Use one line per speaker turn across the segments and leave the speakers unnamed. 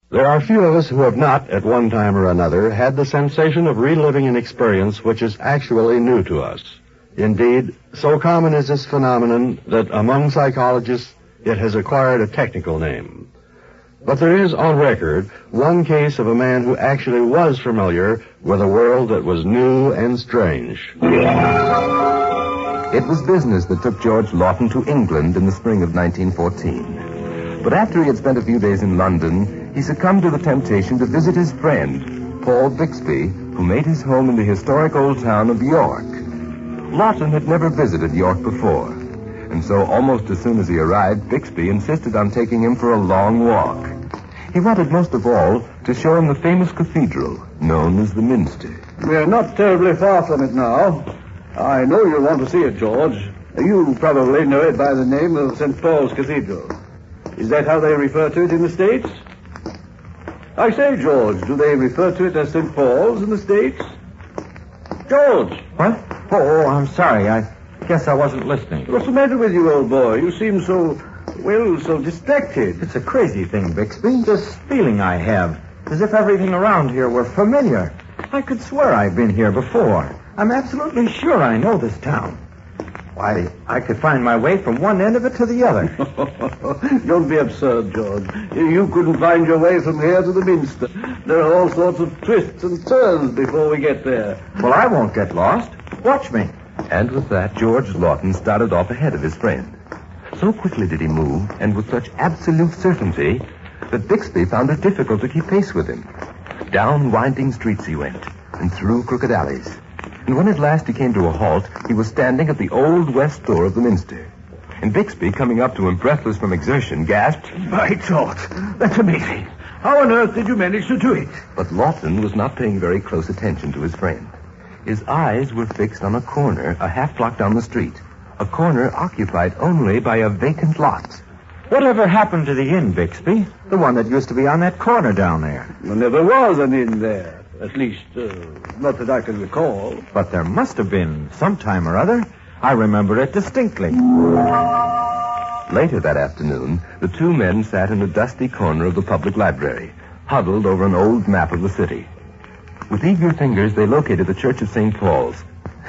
There are few of us who have not, at one time or another, had the sensation of reliving an experience which is actually new to us. Indeed, so common is this phenomenon that among psychologists it has acquired a technical name. But there is, on record, one case of a man who actually was familiar with a world that was new and strange.
It was business that took George Lawton to England in the spring of 1914. But after he had spent a few days in London, he succumbed to the temptation to visit his friend, Paul Bixby, who made his home in the historic old town of York. Lawton had never visited York before, and so almost as soon as he arrived, Bixby insisted on taking him for a long walk. He wanted most of all to show him the famous cathedral, known as the Minster.
We're not terribly far from it now. I know you'll want to see it, George. You probably know it by the name of St. Paul's Cathedral. Is that how they refer to it in the States? I say, George, do they refer to it as St. Paul's in the States? George!
What? Oh, I'm sorry. I guess I wasn't listening.
What's the matter with you, old boy? You seem so distracted.
It's a crazy thing, Bixby. This feeling I have, as if everything around here were familiar. I could swear I've been here before. I'm absolutely sure I know this town. Why, I could find my way from one end of it to the other.
Don't be absurd, George. You couldn't find your way from here to the Minster. There are all sorts of twists and turns before we get there.
Well, I won't get lost. Watch me.
And with that, George Lawton started off ahead of his friend. So quickly did he move, and with such absolute certainty, that Bixby found it difficult to keep pace with him. Down winding streets he went, and through crooked alleys. And when at last he came to a halt, he was standing at the old west door of the Minster. And Bixby, coming up to him breathless from exertion, gasped,
"By George, that's amazing. How on earth did you manage to do it?"
But Lawton was not paying very close attention to his friend. His eyes were fixed on a corner a half-block down the street, a corner occupied only by a vacant lot.
Whatever happened to the inn, Bixby? The one that used to be on that corner down there.
There never was an inn there. At least, not that I can recall.
But there must have been some time or other. I remember it distinctly.
Later that afternoon, the two men sat in a dusty corner of the public library, huddled over an old map of the city. With eager fingers, they located the Church of St. Paul's,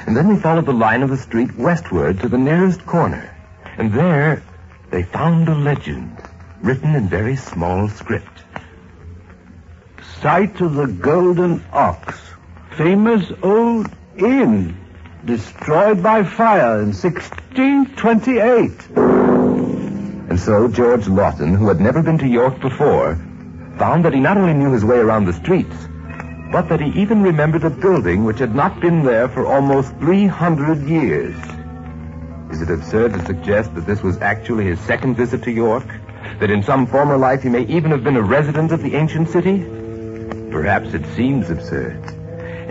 and then they followed the line of the street westward to the nearest corner. And there, they found a legend, written in very small script.
Site of the Golden Ox. Famous old inn. Destroyed by fire in 1628.
And so George Lawton, who had never been to York before, found that he not only knew his way around the streets, but that he even remembered a building which had not been there for almost 300 years. Is it absurd to suggest that this was actually his second visit to York? That in some former life he may even have been a resident of the ancient city? Perhaps it seems absurd.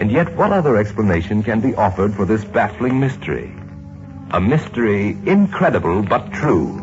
And yet what other explanation can be offered for this baffling mystery? A mystery incredible but true.